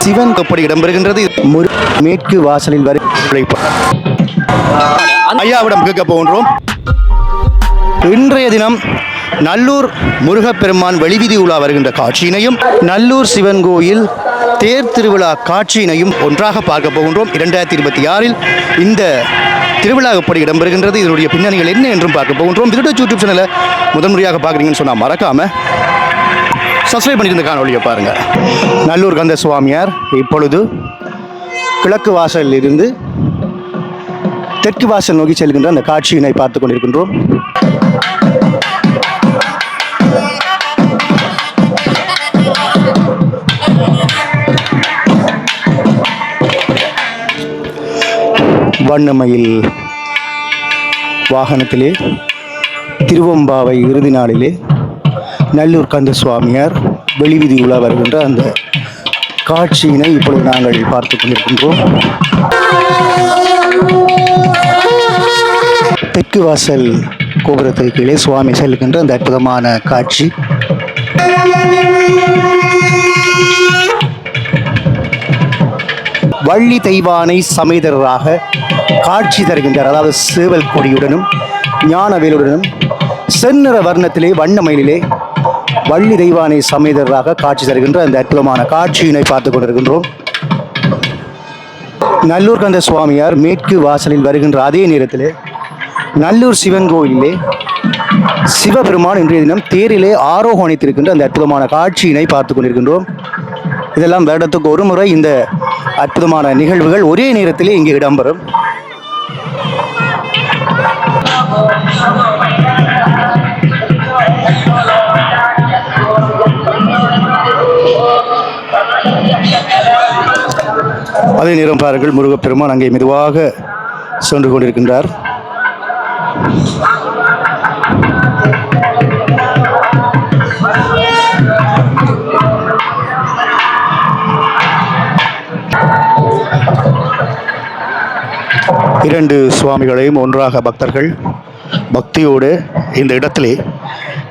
சிவன் எப்படி இடம்பெறுகின்றது? மேற்கு வாசலில் வரை ஐயாவிடம் கேட்க போகின்றோம். இன்றைய தினம் நல்லூர் முருகப்பெருமான் வெளிவீதி உலா வருகின்ற காட்சியினையும் நல்லூர் சிவன் கோயில் தேர் திருவிழா காட்சியினையும் ஒன்றாக பார்க்க போகின்றோம். 2026 இந்த திருவிழா எப்படி இடம்பெறுகின்றது, இதனுடைய பின்னணிகள் என்ன என்றும் பார்க்க போகின்றோம். இதோட யூடியூப் சேனலை முதன்முறையாக பார்க்குறீங்கன்னு சொன்னால் மறக்காமல் சப்ஸ்கிரைப் பண்ணியிருந்த காணொலியை பாருங்கள். நல்லூர் கந்த சுவாமியார் இப்பொழுது கிழக்கு வாசலில் இருந்து தெற்கு வாசல் நோக்கி செல்கின்ற அந்த காட்சியினை பார்த்து கொண்டிருக்கின்றோம். வண்ணமயில் வாகனத்திலே திருவம்பாவை இறுதி நாளிலே நல்லூர் கந்த சுவாமியார் வெளிவீதி உலா வருகின்ற அந்த காட்சியினை இப்பொழுது நாங்கள் பார்த்து கொண்டிருக்கின்றோம். தெற்கு வாசல் கோபுரத்துக்கு கீழே சுவாமி செல்கின்ற அந்த அற்புதமான காட்சி. வள்ளி தெய்வானை சமேதராக காட்சி தருகின்றார். அதாவது சேவல் கொடியுடனும் ஞானவேலுடனும் செந்நிற வர்ணத்திலே வண்ணமயிலே வள்ளி தெய்வானை சமேதராக காட்சி தருகின்ற அந்த அற்புதமான காட்சியினை பார்த்து கொண்டிருக்கின்றோம். நல்லூர் கந்த சுவாமியார் மேற்கு வாசலில் வருகின்ற அதே நேரத்திலே நல்லூர் சிவன் கோயிலே சிவபெருமான் இன்றைய தினம் தேரிலே ஆரோகணித்திருக்கின்ற அந்த அற்புதமான காட்சியினை பார்த்து கொண்டிருக்கின்றோம். இதெல்லாம் வருடத்துக்கு ஒரு முறை இந்த அற்புதமான நிகழ்வுகள் ஒரே நேரத்திலே இங்கே இடம்பெறும். அதே நேரம் பாருங்கள், முருகப்பெருமான் அங்கே மெதுவாக சென்று கொண்டிருக்கின்றார். இரண்டு சுவாமிகளையும் ஒன்றாக பக்தர்கள் பக்தியோடு இந்த இடத்திலே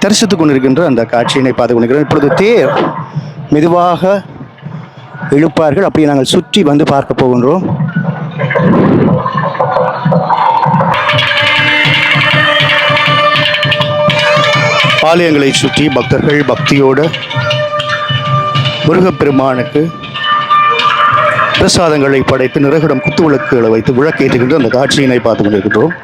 தரிசித்துக் கொண்டிருக்கின்ற அந்த காட்சியினை பார்த்து கொண்டிருக்கிறோம். இப்பொழுது தேர் மெதுவாக இழுப்பார்கள். அப்படியே நாங்கள் சுற்றி வந்து பார்க்க போகின்றோம். ஆலயங்களை சுற்றி பக்தர்கள் பக்தியோடு முருகப்பெருமானுக்கு பிரசாதங்களை படைத்து நிறகுடம் குத்துவிளக்குகளை வைத்து விளக்கேற்றுகின்ற அந்த காட்சியினை பார்த்து கொண்டிருக்கின்றோம்.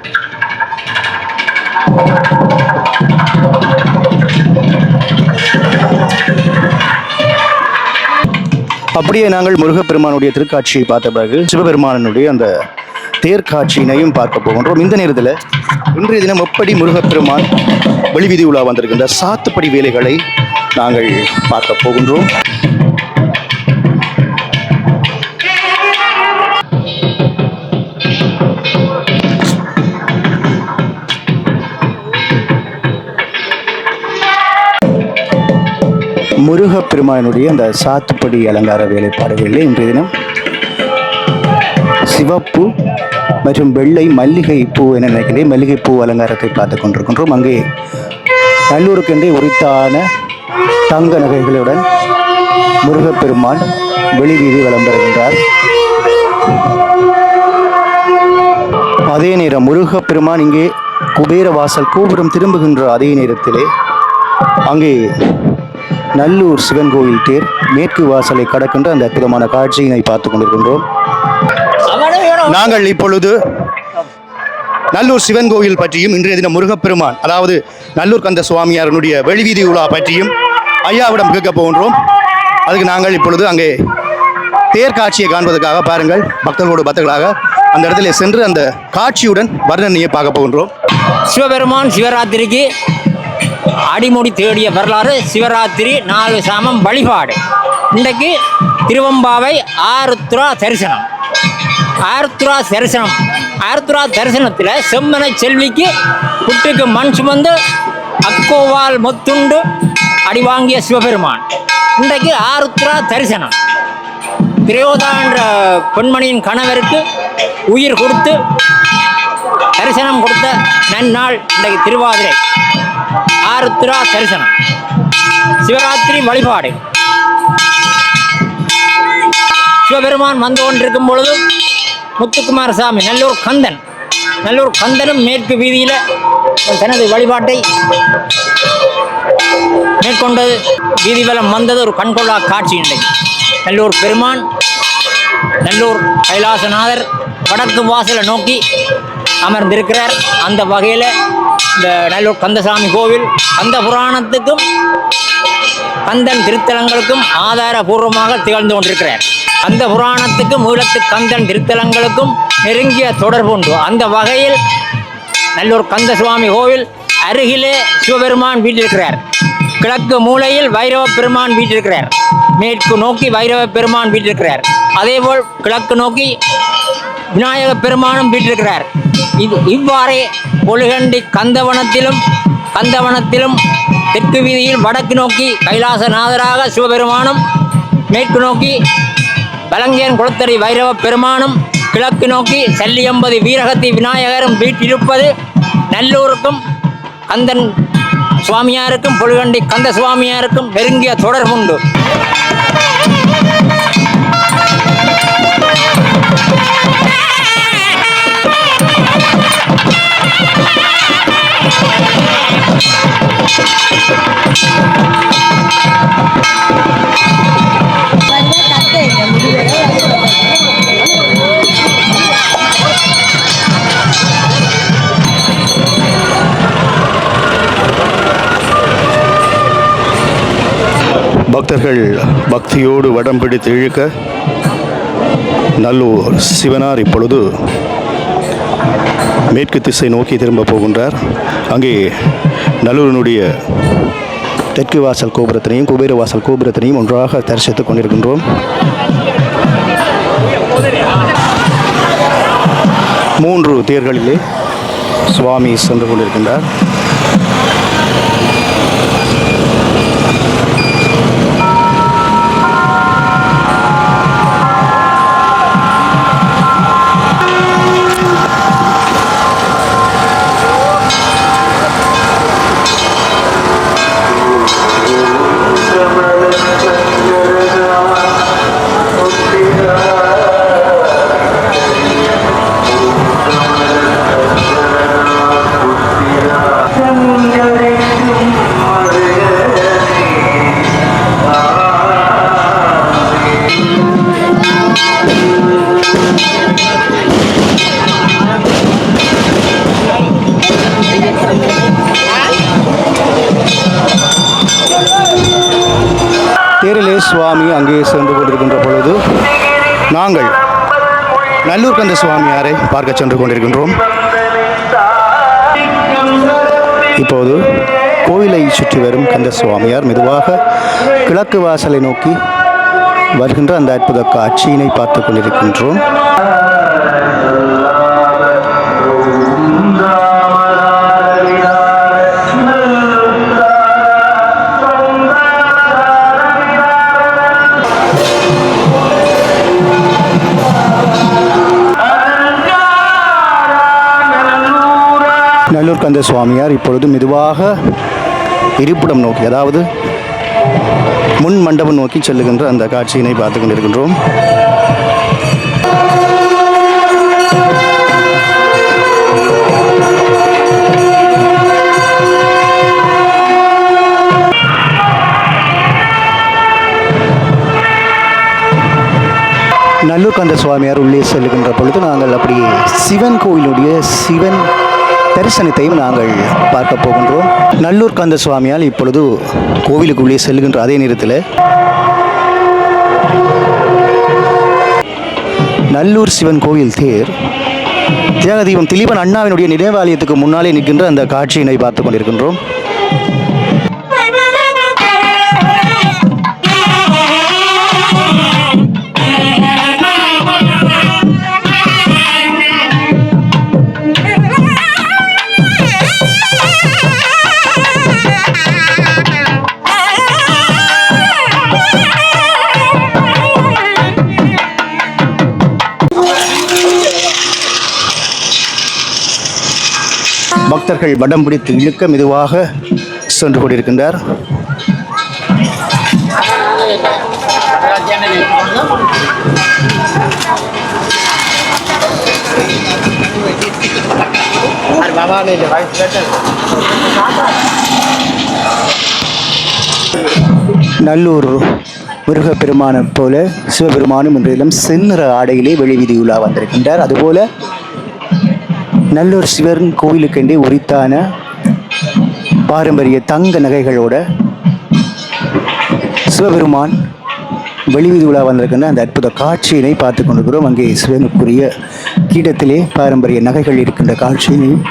அப்படியே நாங்கள் முருகப்பெருமானுடைய திருக்காட்சியை பார்த்த பிறகு சிவபெருமானுடைய அந்த தேர்காட்சியினையும் பார்க்க போகின்றோம். இந்த நேரத்தில் இன்றைய தினம் எப்படி முருகப்பெருமான் வெளிவீதி உலா வந்திருக்கின்ற சாத்துப்படி வேலைகளை நாங்கள் பார்க்க போகின்றோம். முருகப்பெருமானுடைய அந்த சாத்துப்படி அலங்கார வேலைப்பாடுகளில் இன்றைய தினம் சிவப்பு மற்றும் வெள்ளை மல்லிகை பூ என நினைக்கிறேன் மல்லிகை பூ அலங்காரத்தை பார்த்து கொண்டிருக்கின்றோம். அங்கே நல்லூருக்கென்றே உரித்தான தங்க நகைகளுடன் முருகப்பெருமான் வெளிவீதி விளம்பருகின்றார். அதே நேரம் முருகப்பெருமான் இங்கே குபேர வாசல் கோபுரம் திரும்புகின்ற அதே நேரத்திலே அங்கே நல்லூர் சிவன் கோயில் தேர் மேற்கு வாசலை கடக்கின்ற அந்த அற்புதமான காட்சியினை பார்த்து கொண்டிருக்கின்றோம். நாங்கள் இப்பொழுது நல்லூர் சிவன் கோயில் பற்றியும் இன்றைய தினம் முருகப்பெருமான் அதாவது நல்லூர் கந்த சுவாமியாரனுடைய வெளிவீதி உலா பற்றியும் ஐயாவிடம் கேட்க போகின்றோம். அதுக்கு நாங்கள் இப்பொழுது அங்கே தேர் காட்சியை காண்பதற்காக பாருங்கள் பக்தர்களாக அந்த இடத்துல சென்று அந்த காட்சியுடன் வர்ணனையை பார்க்க போகின்றோம். சிவபெருமான் சிவராத்திரிக்கு அடிமுடி தேடிய வரலாறு. சிவராத்திரி 4 சாமம் வழிபாடு. இன்றைக்கு திருவம்பாவை ஆருத்ரா தரிசனம். ஆருத்ரா தரிசனத்தில் செம்மனை செல்விக்கு புட்டுக்கு மண் சுமந்து அக்கோவால் மொத்துண்டு அடி வாங்கிய சிவபெருமான். இன்றைக்கு ஆருத்ரா தரிசனம். திரையோதா என்ற பெண்மணியின் கணவருக்கு உயிர் கொடுத்து தரிசனம் கொடுத்த நன்னாள் இன்றைக்கு திருவாதிரை. ஆருத்ரா தரிசனம், சிவராத்திரி வழிபாடு. சிவபெருமான் வந்து கொண்டிருக்கும் பொழுது முத்துக்குமாரசாமி நல்லூர் கந்தனும் மேற்கு வீதியில் தனது வழிபாட்டை மேற்கொண்டது. வீதி வலம் வந்தது ஒரு கண்கொள்ளா காட்சி. நல்லூர் பெருமான், நல்லூர் கைலாசநாதர் வடக்கு வாசலை நோக்கி அமர்ந்திருக்கிறார். அந்த வகையில் இந்த நல்லூர் கந்தசாமி கோவில் கந்த புராணத்துக்கும் கந்தன் திருத்தலங்களுக்கும் ஆதாரபூர்வமாக திகழ்ந்து கொண்டிருக்கிறார். கந்த புராணத்துக்கும் ஈழத்து கந்தன் திருத்தலங்களுக்கும் நெருங்கிய தொடர்பு உண்டு. அந்த வகையில் நல்லூர் கந்தசுவாமி கோவில் அருகிலே சிவபெருமான் வீட்டிருக்கிறார். கிழக்கு மூலையில் வைரவ பெருமான் வீட்டிருக்கிறார். மேற்கு நோக்கி வைரவ பெருமான் வீட்டிருக்கிறார். அதேபோல் கிழக்கு நோக்கி விநாயக பெருமானும் வீட்டிருக்கிறார். இவ்வாறே பொலிகண்டி கந்தவனத்திலும் தெற்கு வீதியில் வடக்கு நோக்கி கைலாசநாதராக சிவபெருமானும், மேற்கு நோக்கி பலங்கேன் குளத்தடி வைரவ பெருமானும், கிழக்கு நோக்கி சல்லியம்பதி வீரகத்தி விநாயகரும் வீட்டிருப்பது நல்லூருக்கும் கந்தன் சுவாமியாருக்கும் பொலிகண்டி கந்த சுவாமியாருக்கும் நெருங்கிய தொடர்புண்டு. பக்தர்கள் பக்தியோடு வடம் பிடித்து இழுக்க நல்லூர் சிவனார் இப்பொழுது மேற்கு திசை நோக்கி திரும்ப போகின்றார். அங்கே நல்லூரினுடைய தெற்கு வாசல் கோபுரத்தினையும் குபேர வாசல் கோபுரத்தினையும் ஒன்றாக தரிசித்துக் கொண்டிருக்கின்றோம். மூன்று தேர்களிலே சுவாமி சென்று கொண்டிருக்கின்றார். தேரிலே சுவாமி அங்கே சென்று கொண்டிருக்கின்ற பொழுது நாங்கள் நல்லூர் கந்த சுவாமியாரை பார்க்க சென்று கொண்டிருக்கின்றோம். இப்போது கோயிலை சுற்றி வரும் கந்த சுவாமியார் மெதுவாக கிழக்கு வாசலை நோக்கி வருகின்ற அந்த அற்புத காட்சியினை பார்த்து கொண்டிருக்கின்றோம். நல்லூர் கந்த சுவாமியார் இப்பொழுது மெதுவாக இருப்பிடம் நோக்கி, அதாவது முன் மண்டபம் நோக்கி செல்லுகின்ற அந்த காட்சியினை பார்த்து கொண்டிருக்கின்றோம். நல்லூர் கந்த சுவாமியார் உள்ளே செல்லுகின்ற பொழுது நாங்கள் அப்படியே சிவன் கோயிலுடைய சிவன் தரிசனத்தையும் நாங்கள் பார்க்க போகின்றோம். நல்லூர் கந்த சுவாமியால் இப்பொழுது கோவிலுக்குள்ளே செல்கின்ற அதே நேரத்தில் நல்லூர் சிவன் கோவில் தேர் தியாகதீபம் திலீபன் அண்ணாவினுடைய நினைவாலயத்துக்கு முன்னாலே நிற்கின்ற அந்த காட்சியினை பார்த்து கொண்டிருக்கின்றோம். பக்தர்கள் வடம் பிடித்து இழுக்க மெதுவாக சென்று கொண்டிருக்கின்றார். நல்லூர் முருகப்பெருமானை போல சிவபெருமானும் இன்றையிலும் செந்நிற ஆடையிலே வெளிவீதியுலா வந்திருக்கின்றார். அதுபோல நல்லூர் சிவன் கோவிலுக்கென்றே உரித்தான பாரம்பரிய தங்க நகைகளோட சிவபெருமான் வெளிவீதி உலா வந்திருக்கின்ற அந்த அற்புத காட்சியினை பார்த்து கொண்டிருக்கிறோம். அங்கே சிவனுக்குரிய கீடத்திலே பாரம்பரிய நகைகள் இருக்கின்ற காட்சியினையும்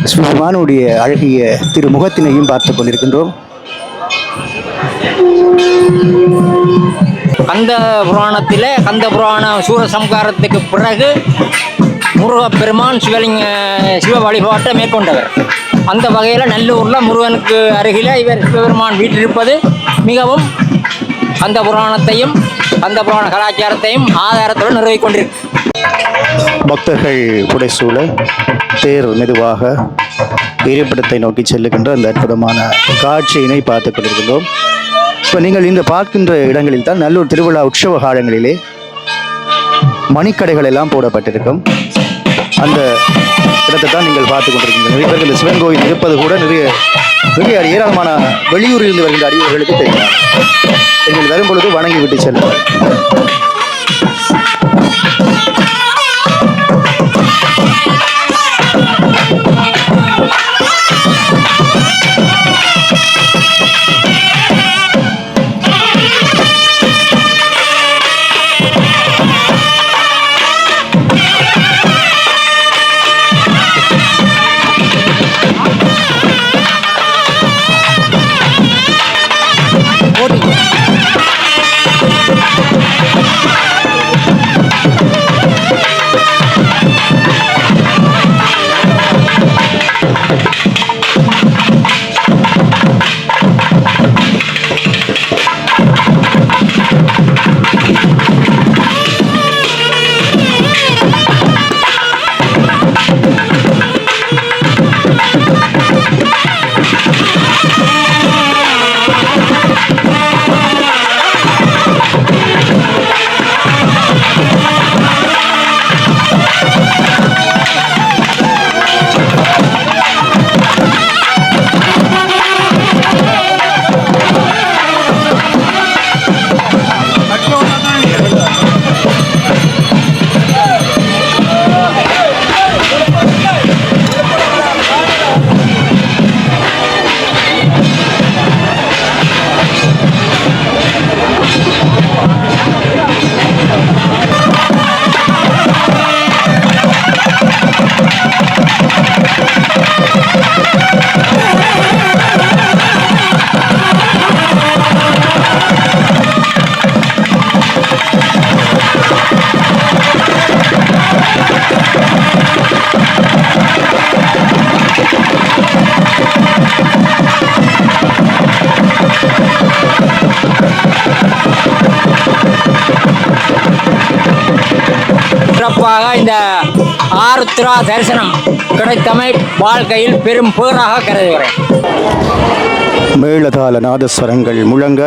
சிவபெருமானுடைய அழகிய திருமுகத்தினையும் பார்த்து கொண்டிருக்கின்றோம். கந்த புராணத்திலே கந்த புராண சூரசம்காரத்துக்கு பிறகு முருகப்பெருமான் சிவ வழிபாட்டை மேற்கொண்டவர். அந்த வகையில் நல்லூரில் முருகனுக்கு அருகில் இவர் சிவபெருமான் வீட்டிருப்பது மிகவும் கந்த புராணத்தையும் கந்த புராண கலாச்சாரத்தையும் ஆதாரத்துடன் நிறுவிக் கொண்டிருக்கு. பக்தர்கள் புடைசூழ தேர் மெதுவாக இருப்பிடத்தை நோக்கி செல்லுகின்ற அந்த அற்புதமான காட்சியினை பார்த்து கொண்டிருக்கின்றோம். இப்போ நீங்கள் இந்த பார்க்கின்ற இடங்களில் தான் நல்லூர் திருவிழா உற்சவ காலங்களிலே மணிக்கடைகள் எல்லாம் போடப்பட்டிருக்கும். அந்த இடத்தை தான் நீங்கள் பார்த்து கொண்டிருக்கின்ற நிறைய பேருக்கு இந்த சிவன் கோயில் இருப்பது கூட நிறைய ஏராளமான வெளியூரில் இருந்து வருகின்ற அடியவர்களுக்கு தெரியும். நீங்கள் வரும் பொழுது வணங்கி விட்டு செல்லுங்கள். சிறப்பாக இந்த ஆருத்ரா தரிசனம் கிடைத்தமை வாழ்க்கையில் பெரும் பேராக கருதுகிறேன். மேளதாள நாதஸ்வரங்கள் முழங்க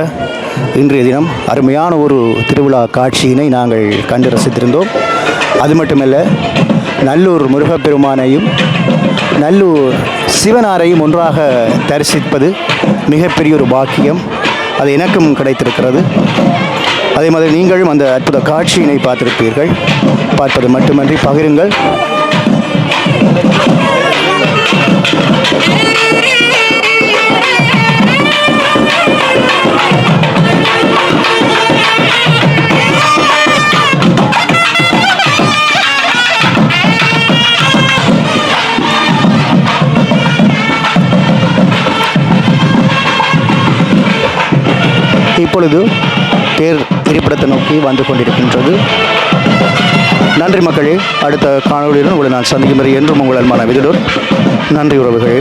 இன்றைய தினம் அருமையான ஒரு திருவிழா காட்சியினை நாங்கள் கண்டு ரசித்திருந்தோம். அது மட்டுமல்ல, நல்லூர் முருகப்பெருமானையும் நல்லூர் சிவனாரையும் ஒன்றாக தரிசிப்பது மிகப்பெரிய ஒரு பாக்கியம். அது எனக்கும் கிடைத்திருக்கிறது. அதே மாதிரி நீங்களும் அந்த அற்புத காட்சியினை பார்த்திருப்பீர்கள். பார்ப்பது மட்டுமன்றி பகிருங்கள். இப்பொழுது தேர் இருப்பிடத்தை நோக்கி வந்து கொண்டிருக்கின்றது. நன்றி மக்களே. அடுத்த காணொளியுடன் உங்களை நான் சந்திக்கும் வரை என்றும் உங்கள் அன்பான விதுடர். நன்றி உறவுகளே.